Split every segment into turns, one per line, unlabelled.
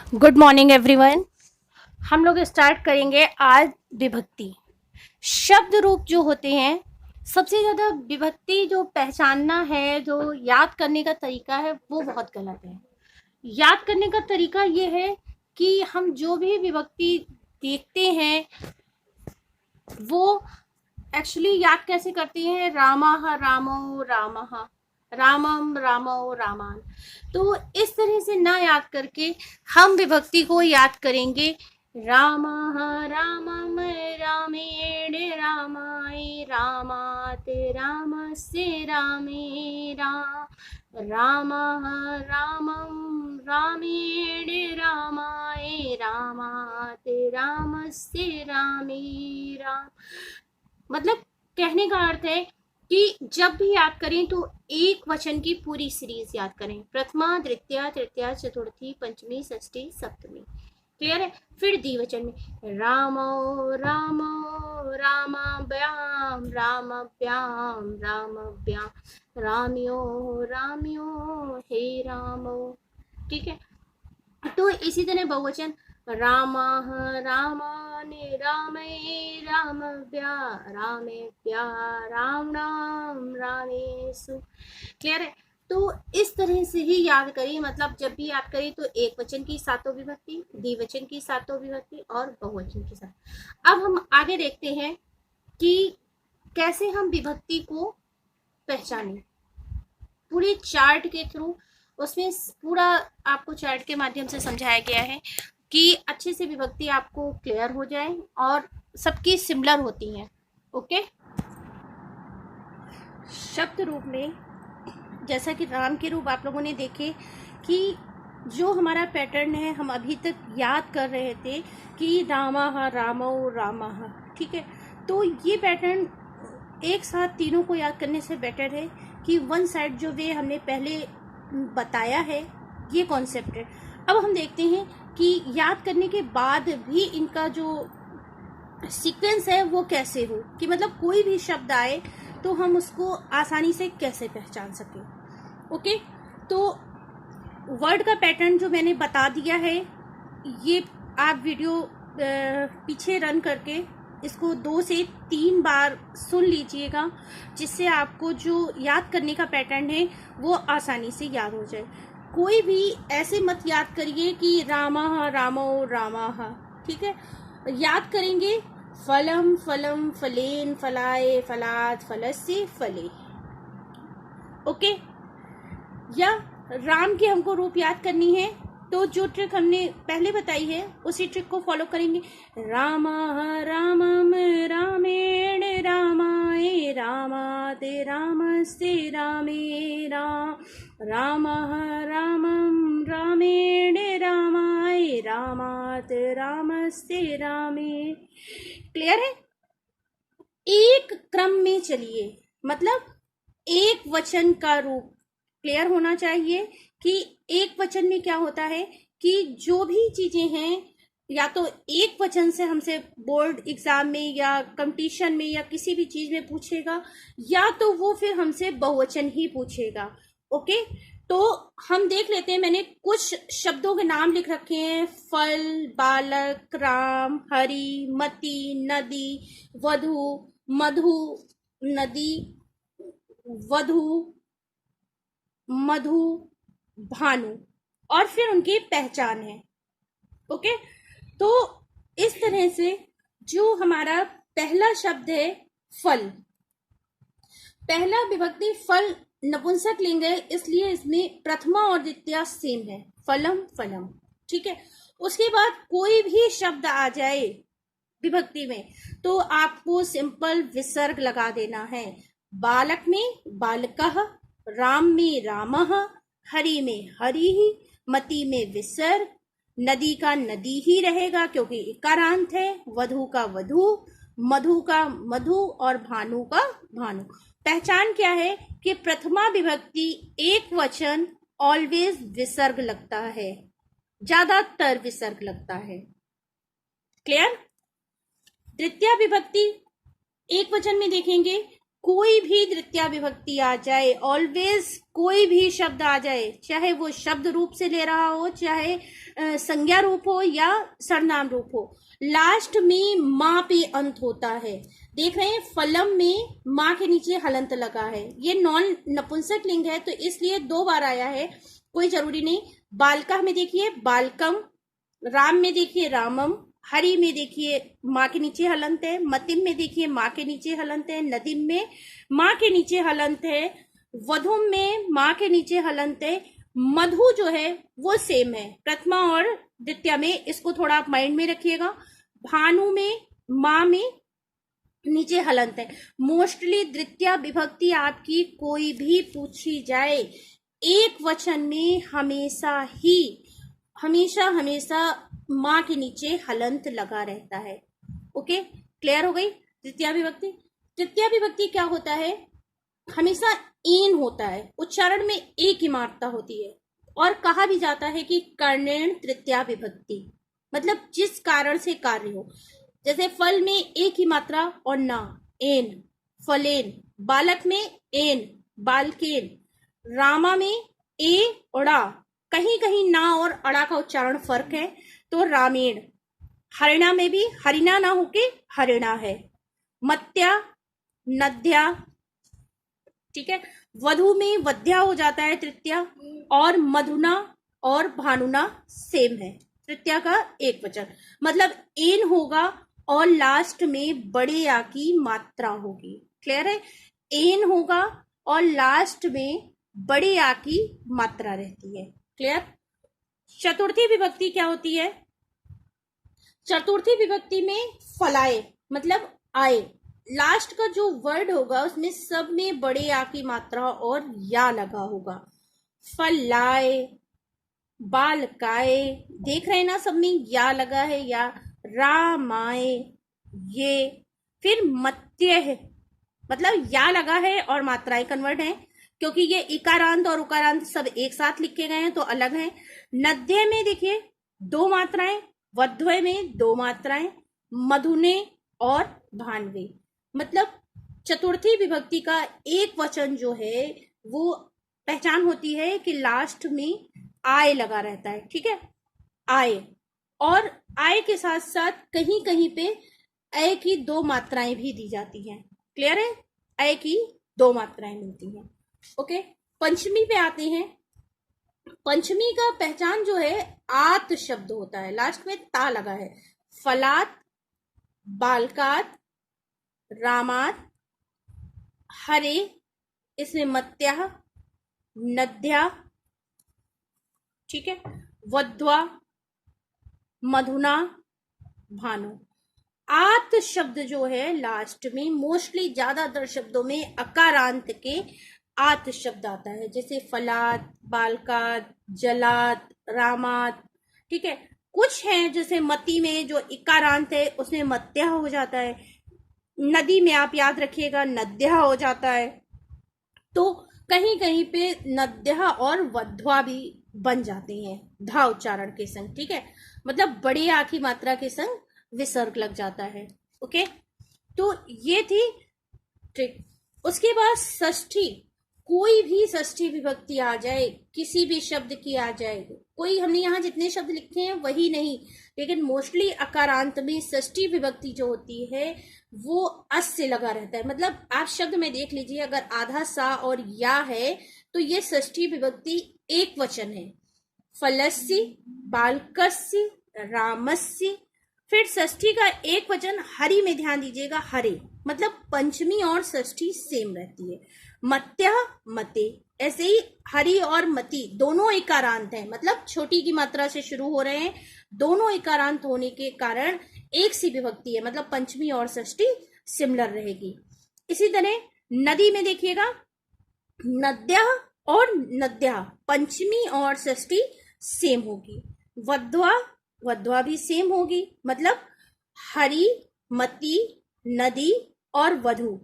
Good morning everyone. हम लोग start करेंगे आज विभक्ति। शब्द रूप जो होते हैं, सबसे ज़्यादा विभक्ति जो पहचानना है, जो याद करने का तरीका है, वो बहुत गलत है। याद करने का तरीका ये है कि हम जो भी विभक्ति देखते हैं वो एक्चुअली याद कैसे करते हैं। रामः रामो रामः, रामम रामो रामान। तो इस तरह से ना याद करके हम विभक्ति को याद करेंगे। रामः रामम रामेण रामाय रामात् रामस्य रामे रामः रामम रामेण रामाय रामात् रामस्य रामे राम। मतलब कहने का अर्थ है कि जब भी याद करें तो एक वचन की पूरी सीरीज याद करें। प्रथमा, द्वितीया, तृतीया, चतुर्थी, पंचमी, षष्ठी, सप्तमी। क्लियर है। फिर द्विवचन में रामो रामो रामाभ्याम रामभ्याम रामभ्याम राम्यो राम्यो हे रामो। ठीक है। तो इसी तरह बहुवचन रामः रामानि रामे रामभ्या रामेभ्या राम राम रामेषु। क्लियर है। तो इस तरह से ही याद करिए। मतलब जब भी याद करिए तो एक वचन की सातों विभक्ति, द्विवचन की सातों विभक्ति और बहुवचन की सात। अब हम आगे देखते हैं कि कैसे हम विभक्ति को पहचानें पूरे चार्ट के थ्रू। उसमें पूरा आपको चार्ट के माध्यम से समझाया गया है कि अच्छे से विभक्ति आपको क्लियर हो जाए और सबकी सिमिलर होती हैं। ओके। शब्द रूप में जैसा कि राम के रूप आप लोगों ने देखे कि जो हमारा पैटर्न है, हम अभी तक याद कर रहे थे कि रामः रामो रामः। ठीक है। तो ये पैटर्न एक साथ तीनों को याद करने से बेटर है कि वन साइड जो वे हमने पहले बताया है, ये कॉन्सेप्ट है। अब हम देखते हैं कि याद करने के बाद भी इनका जो सीक्वेंस है वो कैसे हो, कि मतलब कोई भी शब्द आए तो हम उसको आसानी से कैसे पहचान सकें। ओके। तो वर्ड का पैटर्न जो मैंने बता दिया है, ये आप वीडियो पीछे रन करके इसको 2 से 3 बार सुन लीजिएगा, जिससे आपको जो याद करने का पैटर्न है वो आसानी से याद हो जाए। कोई भी ऐसे मत याद करिए कि रामः रामो रामः। ठीक है। याद करेंगे फलम फलम फलेन फलाए फलात फलस्य फले। ओके। या राम की हमको रूप याद करनी है तो जो ट्रिक हमने पहले बताई है उसी ट्रिक को फॉलो करेंगे। रामः रामम रामेण रामाय रामात् रामस्य रामे रामः रामम रामेण रामाय रामात् रामस्य रामे। क्लियर है। एक क्रम में चलिए, मतलब एक वचन का रूप क्लियर होना चाहिए कि एक वचन में क्या होता है कि जो भी चीजें हैं, या तो एक वचन से हमसे बोर्ड एग्जाम में या कंपटीशन में या किसी भी चीज में पूछेगा, या तो वो फिर हमसे बहुवचन ही पूछेगा। ओके। तो हम देख लेते हैं। मैंने कुछ शब्दों के नाम लिख रखे हैं। फल, बालक, राम, हरि, मति, नदी, वधु, मधु, नदी, वधु, मधु, भानु, और फिर उनकी पहचान है। ओके। तो इस तरह से जो हमारा पहला शब्द है फल, पहला विभक्ति फल नपुंसक लिंग है, इसलिए इसमें प्रथमा और द्वितीया सेम है, फलम फलम। ठीक है। उसके बाद कोई भी शब्द आ जाए विभक्ति में तो आपको सिंपल विसर्ग लगा देना है। बालक में बालकः, राम में रामः, हरि में हरिः, मति में विसर्ग, नदी का नदी ही रहेगा क्योंकि इकारांत है, वधु का वधु, मधु का मधु और भानु का भानु। पहचान क्या है कि प्रथमा विभक्ति एक वचन ऑलवेज विसर्ग लगता है, ज्यादातर विसर्ग लगता है। क्लियर। द्वितीय विभक्ति एक वचन में देखेंगे कोई भी द्वितीया विभक्ति आ जाए, ऑलवेज कोई भी शब्द आ जाए, चाहे वो शब्द रूप से ले रहा हो, चाहे संज्ञा रूप हो या सर्वनाम रूप हो, लास्ट में माँ पे अंत होता है। देख रहे हैं फलम में माँ के नीचे हलंत लगा है, ये नॉन नपुंसक लिंग है तो इसलिए 2 बार आया है, कोई जरूरी नहीं। बालका में देखिए बालकम, राम में देखिए रामम, हरि में देखिए माँ के नीचे हलंत है, मतिम में देखिए माँ के नीचे हलंत है, नदीम में माँ के नीचे हलंत है, वधुम में माँ के नीचे हलंत है, मधु जो है वो सेम है प्रथमा और द्वितीया में, इसको थोड़ा आप माइंड में रखिएगा। भानु में माँ में नीचे हलंत है। मोस्टली द्वितीया विभक्ति आपकी कोई भी पूछी जाए, एक वचन में हमेशा माँ के नीचे हलंत लगा रहता है। ओके, क्लियर हो गई तृतीया विभक्ति। तृतीया विभक्ति क्या होता है, हमेशा एन होता है, उच्चारण में एक ही मात्रा होती है, और कहा भी जाता है कि कर्णेन तृतीया विभक्ति, मतलब जिस कारण से कार्य हो। जैसे फल में एक ही मात्रा और ना, एन, फलेन। बालक में एन, बालकेन। रामा में ए और आ, कहीं कहीं ना और अड़ा का उच्चारण फर्क है, तो रामेण। हरिणा में भी हरिणा ना होके हरिणा है। मत्या, नद्या, ठीक है। वधु में वध्या हो जाता है तृतीया, और मधुना और भानुना सेम है, तृतीया का एक वचन, मतलब एन होगा और लास्ट में बड़े आ की मात्रा होगी। क्लियर है, एन होगा और लास्ट में बड़े आ की मात्रा रहती है। क्लियर। चतुर्थी विभक्ति क्या होती है, चतुर्थी विभक्ति में फलाए मतलब आए, लास्ट का जो वर्ड होगा उसमें सब में बड़े आ की मात्रा और या लगा होगा। फलाए, बालकाए, देख रहे हैं ना सब में या लगा है, या रामाए, ये। फिर मत्य है, मतलब या लगा है और मात्राएं कन्वर्ट है, क्योंकि ये इकारांत और उकारांत सब एक साथ लिखे गए हैं तो अलग है। नद्य में देखिए 2 मात्राएं, वध्वे में 2 मात्राएं, मधुने और भानवे, मतलब चतुर्थी विभक्ति का एक वचन जो है वो पहचान होती है कि लास्ट में आय लगा रहता है। ठीक है, आय, और आय के साथ साथ कहीं कहीं पे अय की 2 मात्राएं भी दी जाती हैं। क्लियर है, अय की 2 मात्राएं मिलती हैं। ओके, पंचमी पे आते हैं। पंचमी का पहचान जो है आत शब्द होता है, लास्ट में ता लगा है। फलात, बालकात, रामात, हरे, इसमें मत्या, नद्या, ठीक है, वध्वा, मधुना, भानु। आत शब्द जो है लास्ट में, मोस्टली ज्यादातर शब्दों में अकारांत के आत शब्द आता है, जैसे फलात, बालकात, जलात, रामात। ठीक है, कुछ हैं जैसे मती में जो इकारांत है उसमें मत्या हो जाता है, नदी में आप याद रखिएगा नद्या हो जाता है, तो कहीं कहीं पे नद्या और वध्वा भी बन जाते हैं धा उच्चारण के संग। ठीक है, मतलब बड़ी आ की मात्रा के संग विसर्ग लग जाता है। ओके, तो ये थी ट्रिक। उसके बाद षष्ठी, कोई भी षष्ठी विभक्ति आ जाए, किसी भी शब्द की आ जाए, कोई, हमने यहाँ जितने शब्द लिखे हैं वही नहीं, लेकिन मोस्टली अकारांत में षष्ठी विभक्ति जो होती है वो अस से लगा रहता है। मतलब आप शब्द में देख लीजिए, अगर आधा सा और या है तो ये षष्ठी विभक्ति एक वचन है। फलस्य, बालकस्य, रामस्य। फिर षष्ठी का एक वचन हरि में ध्यान दीजिएगा, हरे, मतलब पंचमी और षष्ठी सेम रहती है। मत्या, मते, ऐसे ही हरि और मति दोनों इकारांत हैं, मतलब छोटी की मात्रा से शुरू हो रहे हैं, दोनों इकारांत होने के कारण एक सी विभक्ति है, मतलब पंचमी और षष्ठी सिमिलर रहेगी। इसी तरह नदी में देखिएगा, नद्या और नद्या, पंचमी और षष्ठी सेम होगी। वध्वा, वध्वा भी सेम होगी, मतलब हरि, मति, नदी और वधु,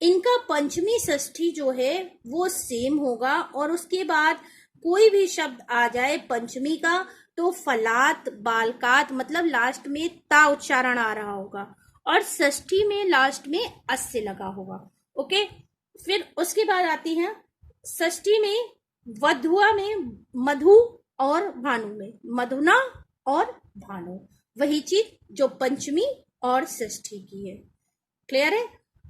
इनका पंचमी षष्ठी जो है वो सेम होगा। और उसके बाद कोई भी शब्द आ जाए पंचमी का तो फलात, बालकात, मतलब लास्ट में ता उच्चारण आ रहा होगा, और षष्ठी में लास्ट में अस से लगा होगा। ओके, फिर उसके बाद आती है षष्ठी में, वधुआ में मधु और भानु में मधुना और भानु, वही चीज जो पंचमी और षष्ठी की है। क्लियर है?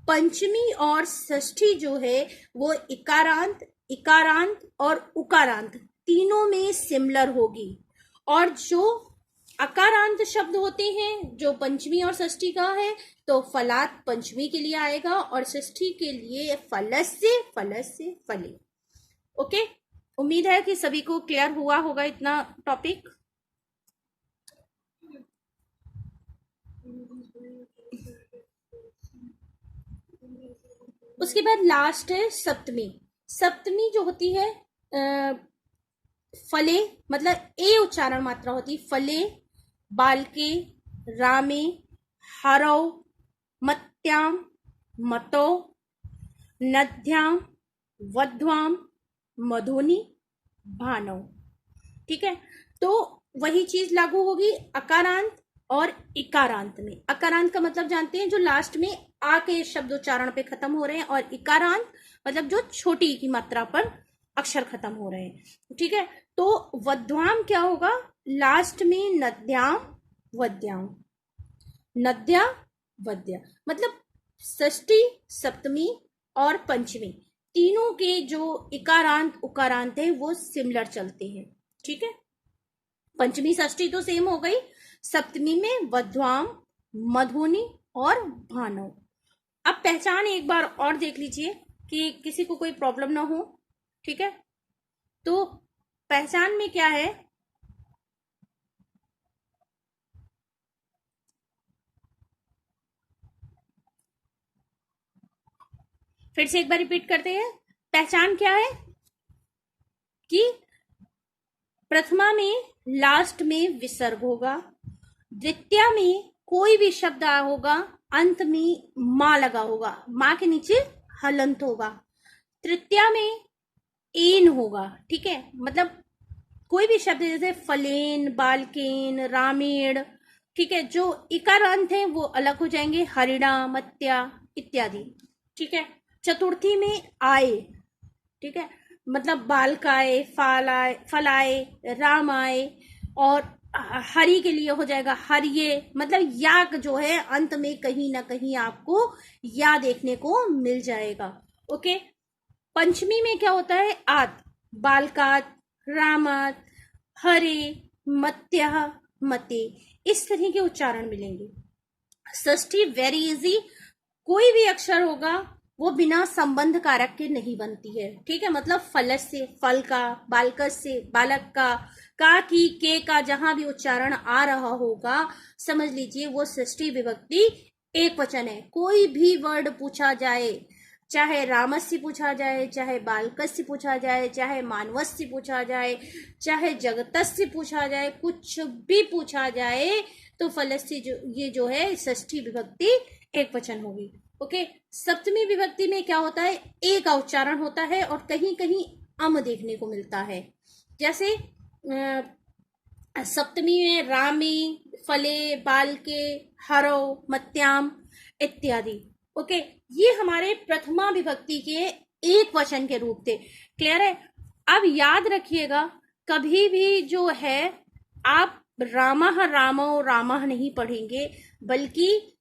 पंचमी और षष्ठी जो है वो इकारांत, इकारांत और उकारांत तीनों में सिमिलर होगी, और जो अकारांत शब्द होते हैं जो पंचमी और षष्ठी का है तो फलात पंचमी के लिए आएगा और षष्ठी के लिए फलस्य, फलस्य फले। ओके, उम्मीद है कि सभी को क्लियर हुआ होगा इतना टॉपिक। उसके बाद लास्ट है सप्तमी। सप्तमी जो होती है फले, मतलब ए उच्चारण मात्रा होती है, फले, बालके, रामे, हरौ, मत्याम, मतो, नद्याम, वध्वाम, मधुनी, भानव। ठीक है, तो वही चीज लागू होगी अकारांत और इकारांत में। अकारांत का मतलब जानते हैं जो लास्ट में आ के शब्द उच्चारण पे खत्म हो रहे हैं, और इकारांत मतलब जो छोटी की मात्रा पर अक्षर खत्म हो रहे हैं। ठीक है, तो वध्वाम क्या होगा, लास्ट में नद्याम, वद्याम, नद्या, वद्या, मतलब षष्ठी, सप्तमी और पंचमी तीनों के जो इकारांत उकारांत है वो सिमिलर चलते हैं। ठीक है, पंचमी षष्ठी तो सेम हो गई, सप्तमी में वध्वाम, मधुनी और भानव। अब पहचान एक बार और देख लीजिए कि किसी को कोई प्रॉब्लम ना हो। ठीक है, तो पहचान में क्या है, फिर से एक बार रिपीट करते हैं। पहचान क्या है कि प्रथमा में लास्ट में विसर्ग होगा, द्वितीया में कोई भी शब्द होगा अंत में मां लगा होगा, मां के नीचे हलंत होगा, तृतीया में एन होगा। ठीक है, मतलब कोई भी शब्द जैसे फलेन, बालकेन, रामेण, ठीक है, जो इकारांत है वो अलग हो जाएंगे, हरिणा, मत्या इत्यादि। ठीक है, चतुर्थी में आए, ठीक है, मतलब बालकाए, फालाए, फलाए, राम आए, और हरि के लिए हो जाएगा हरिये, मतलब या जो है अंत में कहीं ना कहीं आपको या देखने को मिल जाएगा। ओके, पंचमी में क्या होता है, आत, बालकात, रामात, हरे, मत्या, मते, इस तरह के उच्चारण मिलेंगे। षष्ठी वेरी इजी, कोई भी अक्षर होगा वो बिना संबंध कारक के नहीं बनती है। ठीक है, मतलब फलस से, फल का, बालकस से, बालक का की, के का जहां भी उच्चारण आ रहा होगा समझ लीजिए वो षष्ठी विभक्ति एक वचन है। कोई भी वर्ड पूछा जाए, चाहे रामस्य पूछा जाए, चाहे बालकस्य पूछा जाए, चाहे मानवस्य पूछा जाए, चाहे जगतस्य पूछा जाए, कुछ भी पूछा जाए तो फलस्य ये जो है षष्ठी विभक्ति एक वचन होगी। ओके, सप्तमी विभक्ति में क्या होता है, ए का उच्चारण होता है और कहीं कहीं अम देखने को मिलता है। जैसे सप्तमी में रामी, फले, बालके, हरौ, मत्याम इत्यादि। ओके, ये हमारे प्रथमा विभक्ति के एक वचन के रूप थे। क्लियर है? अब याद रखिएगा, कभी भी जो है आप रामः, रामो, रामः नहीं पढ़ेंगे, बल्कि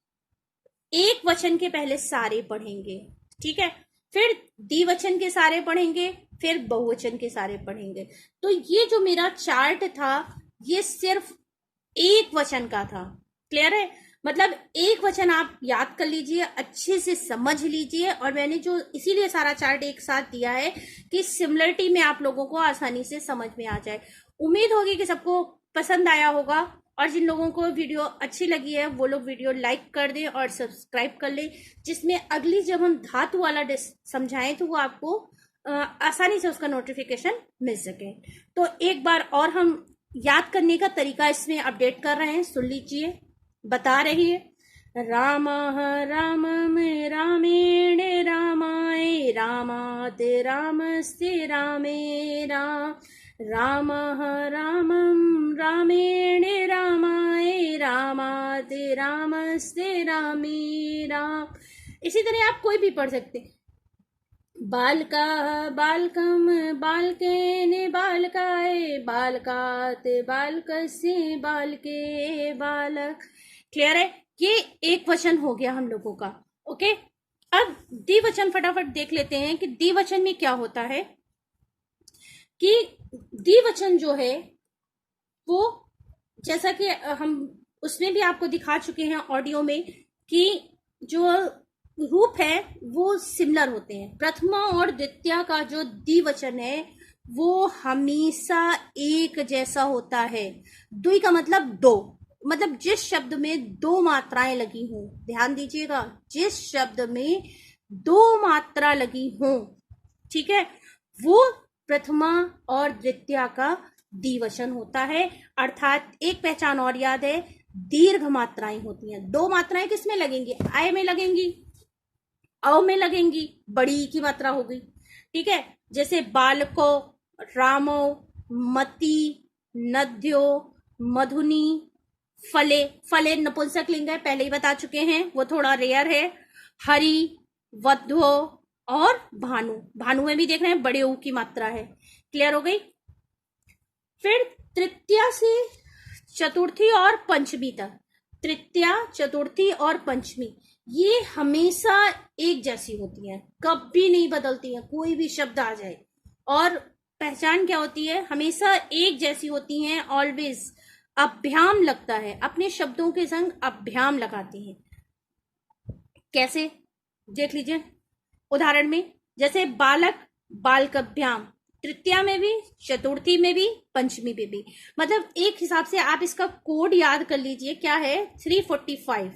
एक वचन के पहले सारे पढ़ेंगे। ठीक है, फिर द्विवचन के सारे पढ़ेंगे, फिर बहुवचन के सारे पढ़ेंगे। तो ये जो मेरा चार्ट था ये सिर्फ एक वचन का था। क्लियर है? मतलब एक वचन आप याद कर लीजिए, अच्छे से समझ लीजिए, और मैंने जो इसीलिए सारा चार्ट एक साथ दिया है कि सिमिलरिटी में आप लोगों को आसानी से समझ में आ जाए। उम्मीद होगी कि सबको पसंद आया होगा, और जिन लोगों को वीडियो अच्छी लगी है वो लोग वीडियो लाइक कर दें और सब्सक्राइब कर लें, जिसमें अगली जब हम धातु वाला समझाएं तो वो आपको आसानी से उसका नोटिफिकेशन मिल सके। तो एक बार और हम याद करने का तरीका इसमें अपडेट कर रहे हैं, सुन लीजिए, बता रही है। रामः रामं रामेण रामाय रामात् रामस्य रामे रामः रामं रामेण रामाय रामात् रामस्य रामे राम। इसी तरह आप कोई भी पढ़ सकते हैं। बालका बालकम बालकेन बालकाय बालकात बालकस्य बालके बालक। क्लियर है? ये एक वचन हो गया हम लोगों का। ओके, अब द्विवचन फटाफट देख लेते हैं कि द्विवचन में क्या होता है। कि द्विवचन जो है वो, जैसा कि हम उसमें भी आपको दिखा चुके हैं ऑडियो में, कि जो रूप है वो सिमिलर होते हैं। प्रथमा और द्वितीय का जो द्विवचन है वो हमेशा एक जैसा होता है। द्वि का मतलब दो, मतलब जिस शब्द में दो मात्राएं लगी हों, ध्यान दीजिएगा, जिस शब्द में दो मात्रा लगी हों, ठीक है, वो प्रथमा और द्वितीय का द्विवचन होता है। अर्थात एक पहचान और याद है, दीर्घ मात्राएं होती हैं। दो मात्राएं किस में लगेंगी? आय में लगेंगी, अव में लगेंगी, बड़ी की मात्रा होगी। ठीक है, जैसे बालको, रामो, मति, नद्यो, मधुनी, फले। फले नपुंसक लिंग है, पहले ही बता चुके हैं, वो थोड़ा रेयर है। हरि, वध्वो और भानु। भानु में भी देख रहे हैं बड़े ऊ की मात्रा है। क्लियर हो गई? फिर तृतीया से चतुर्थी और पंचमी तक, तृतीया, चतुर्थी और पंचमी, ये हमेशा एक जैसी होती हैं, कभी नहीं बदलती हैं। कोई भी शब्द आ जाए, और पहचान क्या होती है? हमेशा एक जैसी होती हैं, ऑलवेज अभ्याम लगता है, अपने शब्दों के संग अभ्याम लगाती हैं। कैसे? देख लीजिए उदाहरण में, जैसे बालक, बालकभ्याम, तृतीया में भी, चतुर्थी में भी, पंचमी में भी। मतलब एक हिसाब से आप इसका कोड याद कर लीजिए, क्या है? 345।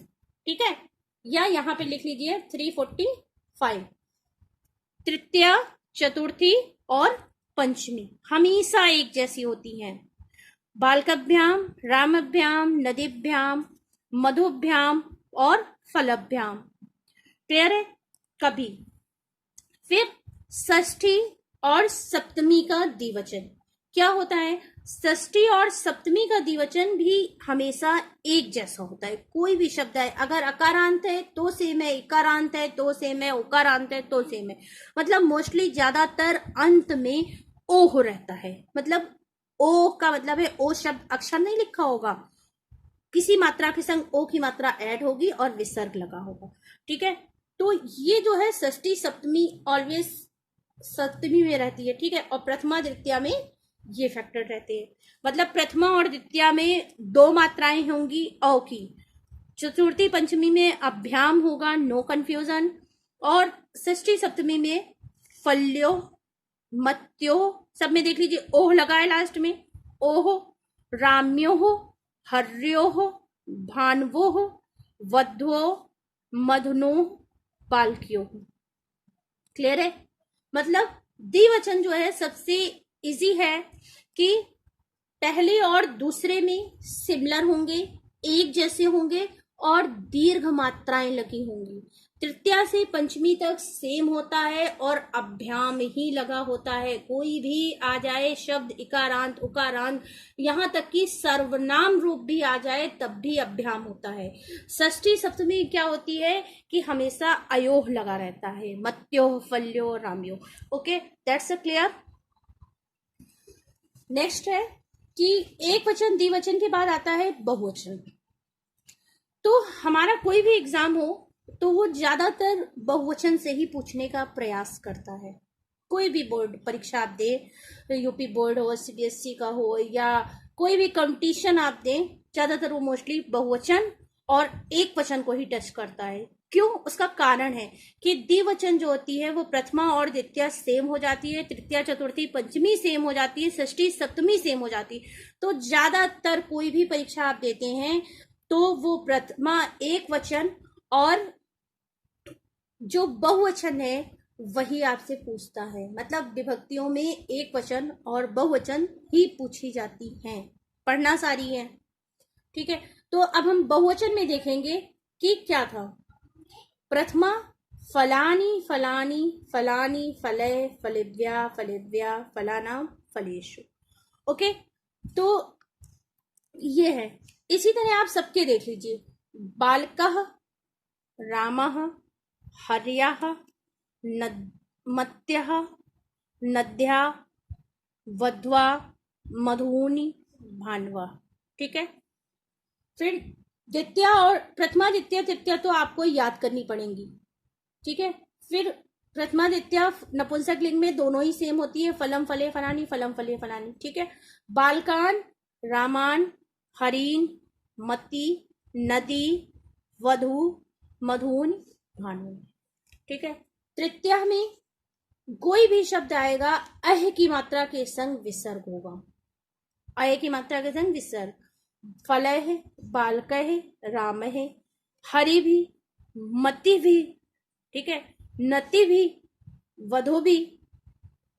ठीक है, या यहां पे लिख लीजिए 345। तृतीया, चतुर्थी और पंचमी हमेशा एक जैसी होती हैं। बालकभ्याम, रामभ्याम, नदीभ्याम, मधुभ्याम और फलभ्याम। क्लियर है? कभी। फिर षष्ठी और सप्तमी का द्विवचन क्या होता है? षष्ठी और सप्तमी का द्विवचन भी हमेशा एक जैसा होता है। कोई भी शब्द है, अगर अकारांत है तो सेम है, इकारांत है तो सेम है, उकारांत है तो सेम है। मतलब मोस्टली ज्यादातर अंत में ओह रहता है। मतलब ओ का मतलब है ओ शब्द अक्षर नहीं लिखा होगा, किसी मात्रा के संग ओ की मात्रा ऐड होगी और विसर्ग लगा होगा। ठीक है, तो ये जो है षष्ठी सप्तमी ऑलवेज सप्तमी में रहती है। ठीक है, और प्रथमा द्वितीया में ये फैक्टर रहते हैं। मतलब प्रथमा और द्वितीया में दो मात्राएं होंगी औ की, चतुर्थी पंचमी में अभ्याम होगा, नो कंफ्यूजन, और षष्ठी सप्तमी में फल्यो, मत्यो, सब में देख लीजिए ओह लगा है लास्ट में। ओह, राम्यो हो, हर्यो हो, भानवो हो, वध्वो, मधुनो, बालकियो हो। क्लियर है? मतलब द्विवचन जो है सबसे इजी है कि पहले और दूसरे में सिमिलर होंगे, एक जैसे होंगे और दीर्घ मात्राएं लगी होंगी। तृतीया से पंचमी तक सेम होता है और अभ्याम ही लगा होता है। कोई भी आ जाए शब्द, इकारांत, उकारांत, यहाँ तक कि सर्वनाम रूप भी आ जाए तब भी अभ्याम होता है। षष्ठी सप्तमी क्या होती है कि हमेशा अयोह लगा रहता है, मत्यो, फल्यो, राम्यो। Okay, that's a clear. Next है कि एक वचन द्विवचन के बाद आता है बहुवचन। तो हमारा कोई भी एग्जाम हो तो वो ज्यादातर बहुवचन से ही पूछने का प्रयास करता है। कोई भी बोर्ड परीक्षा आप दे, यूपी बोर्ड हो, सीबीएसई का हो, या कोई भी कंपटीशन आप दें, ज्यादातर वो मोस्टली बहुवचन और एक वचन को ही टच करता है। क्यों? उसका कारण है कि द्विवचन जो होती है वो प्रथमा और द्वितीय सेम हो जाती है, तृतीया, चतुर्थी, पंचमी सेम हो जाती है, षष्ठी, सप्तमी सेम हो जाती है। तो ज्यादातर कोई भी परीक्षा आप देते हैं तो वो प्रथमा एक वचन और जो बहुवचन है वही आपसे पूछता है। मतलब विभक्तियों में एक वचन और बहुवचन ही पूछी जाती हैं, पढ़ना सारी है। ठीक है, तो अब हम बहुवचन में देखेंगे कि क्या था। प्रथमा फलानी, फलानी, फलानी, फलय, फलेभ्या, फलेभ्या, फलानाम, फलेषु। ओके, तो ये है। इसी तरह आप सबके देख लीजिए, बालकः, रामः, हर्यः, मत्यः, नद्या, वध्वा, मधुनी, भानवा। ठीक है। फिर द्वितीया और प्रथमा द्वितीय तृतीया तो आपको याद करनी पड़ेंगी। ठीक है। फिर प्रथमा द्वितीया नपुंसक लिंग में दोनों ही सेम होती है, फलम फले फलानी, फलम फले फलानी। ठीक है। बालकान, रामान, हरीन, मती, नदी, वधु, मधुन, भानु। ठीक है। तृतीया में कोई भी शब्द आएगा अह की मात्रा के संग विसर्ग होगा, अह की मात्रा के संग विसर्ग। फलय है, बालक है, राम है, हरि भी, मति भी, ठीक है, नति भी, वधो भी,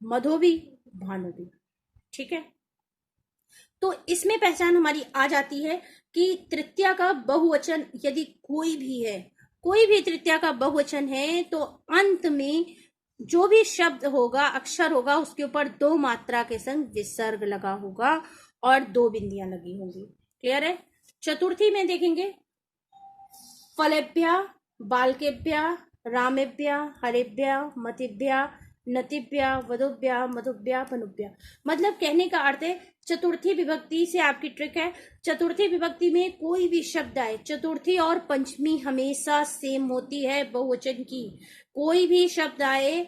मधो भी, भानु भी। ठीक है। तो इसमें पहचान हमारी आ जाती है कि तृतीया का बहुवचन यदि कोई भी है, कोई भी तृतीया का बहुवचन है, तो अंत में जो भी शब्द होगा, अक्षर होगा, उसके ऊपर दो मात्रा के संग विसर्ग लगा होगा और दो बिंदियां लगी होंगी। क्लियर है। चतुर्थी में देखेंगे, फलेभ्या, बालकेभ्या, रामेभ्या, हरेभ्या, मतिभ्या, नतिभ्या, वधुभ्या, मधुभ्या, भनुभ्या। मतलब कहने का अर्थ है चतुर्थी विभक्ति से आपकी ट्रिक है, चतुर्थी विभक्ति में कोई भी शब्द आए, चतुर्थी और पंचमी हमेशा सेम होती है बहुवचन की। कोई भी शब्द आए,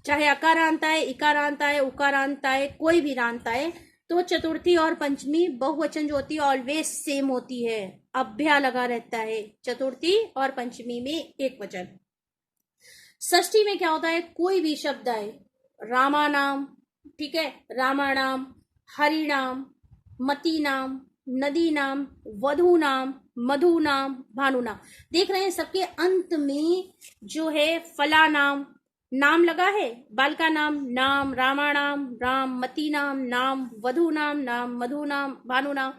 चाहे अकारांत आए, इकारांत आए, उकारांत आए, कोई भी रांत आए, तो चतुर्थी और पंचमी बहुवचन जो होती है ऑलवेज सेम होती है, अभ्या लगा रहता है चतुर्थी और पंचमी में एक वचन। षष्ठी में क्या होता है, कोई भी शब्द आए, रामा नाम, ठीक है, रामा नाम, हरि नाम, मती नाम, नदी नाम, वधु नाम, मधु नाम, भानु नाम। देख रहे हैं सबके अंत में जो है फला नाम, नाम लगा है, बालका नाम, नाम, रामा नाम, राम, मती नाम, नाम, वधु नाम, नाम, मधु नाम, भानु नाम।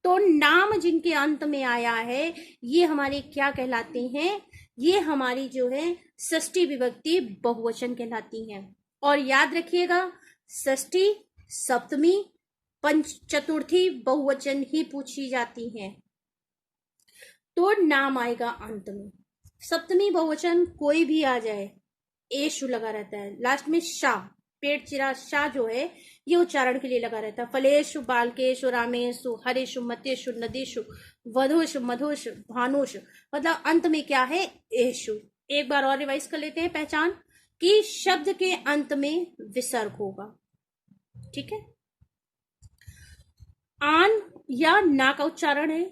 तो नाम जिनके अंत में आया है ये हमारे क्या कहलाते हैं, ये हमारी जो है षष्ठी विभक्ति बहुवचन कहलाती हैं। और याद रखिएगा षष्ठी, सप्तमी, चतुर्थी बहुवचन ही पूछी जाती हैं, तो नाम आएगा अंत में। सप्तमी बहुवचन कोई भी आ जाए, एशु लगा रहता है, लास्ट में शाह, पेट चिरा शाह जो है ये उच्चारण के लिए लगा रहता है। फलेशु, बालकेशु, रामेशु, हरेशु, मतेशु, नदीशु, वधुषु, मधुषु, भानुषु। मतलब अंत में क्या है, एशु। एक बार और रिवाइज कर लेते हैं पहचान कि शब्द के अंत में विसर्ग होगा। ठीक है। आन या ना का उच्चारण है,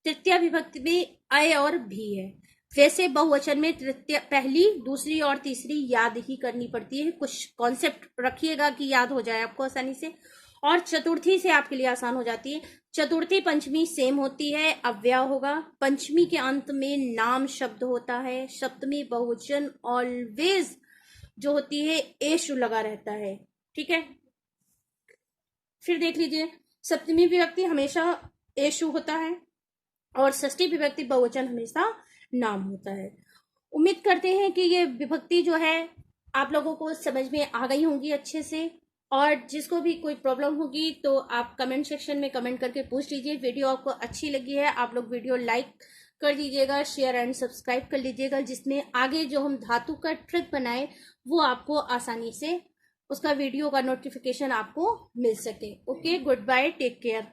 तृतीया विभक्ति में अय और भी है। वैसे बहुवचन में तृतीय, पहली, दूसरी और तीसरी याद ही करनी पड़ती है। कुछ कॉन्सेप्ट रखिएगा कि याद हो जाए आपको आसानी से। और चतुर्थी से आपके लिए आसान हो जाती है। चतुर्थी पंचमी सेम होती है, अव्यय होगा। पंचमी के अंत में नाम शब्द होता है। सप्तमी बहुवचन ऑलवेज जो होती है एशु लगा रहता है। ठीक है। फिर देख लीजिए, सप्तमी विभक्ति हमेशा एशु होता है और षष्ठी विभक्ति बहुवचन हमेशा नाम होता है। उम्मीद करते हैं कि ये विभक्ति जो है आप लोगों को समझ में आ गई होंगी अच्छे से। और जिसको भी कोई प्रॉब्लम होगी तो आप कमेंट सेक्शन में कमेंट करके पूछ लीजिए। वीडियो आपको अच्छी लगी है, आप लोग वीडियो लाइक कर दीजिएगा, शेयर एंड सब्सक्राइब कर लीजिएगा, जिसमें आगे जो हम धातु का ट्रिक बनाए वो आपको आसानी से उसका वीडियो का नोटिफिकेशन आपको मिल सके। Okay, goodbye, take care.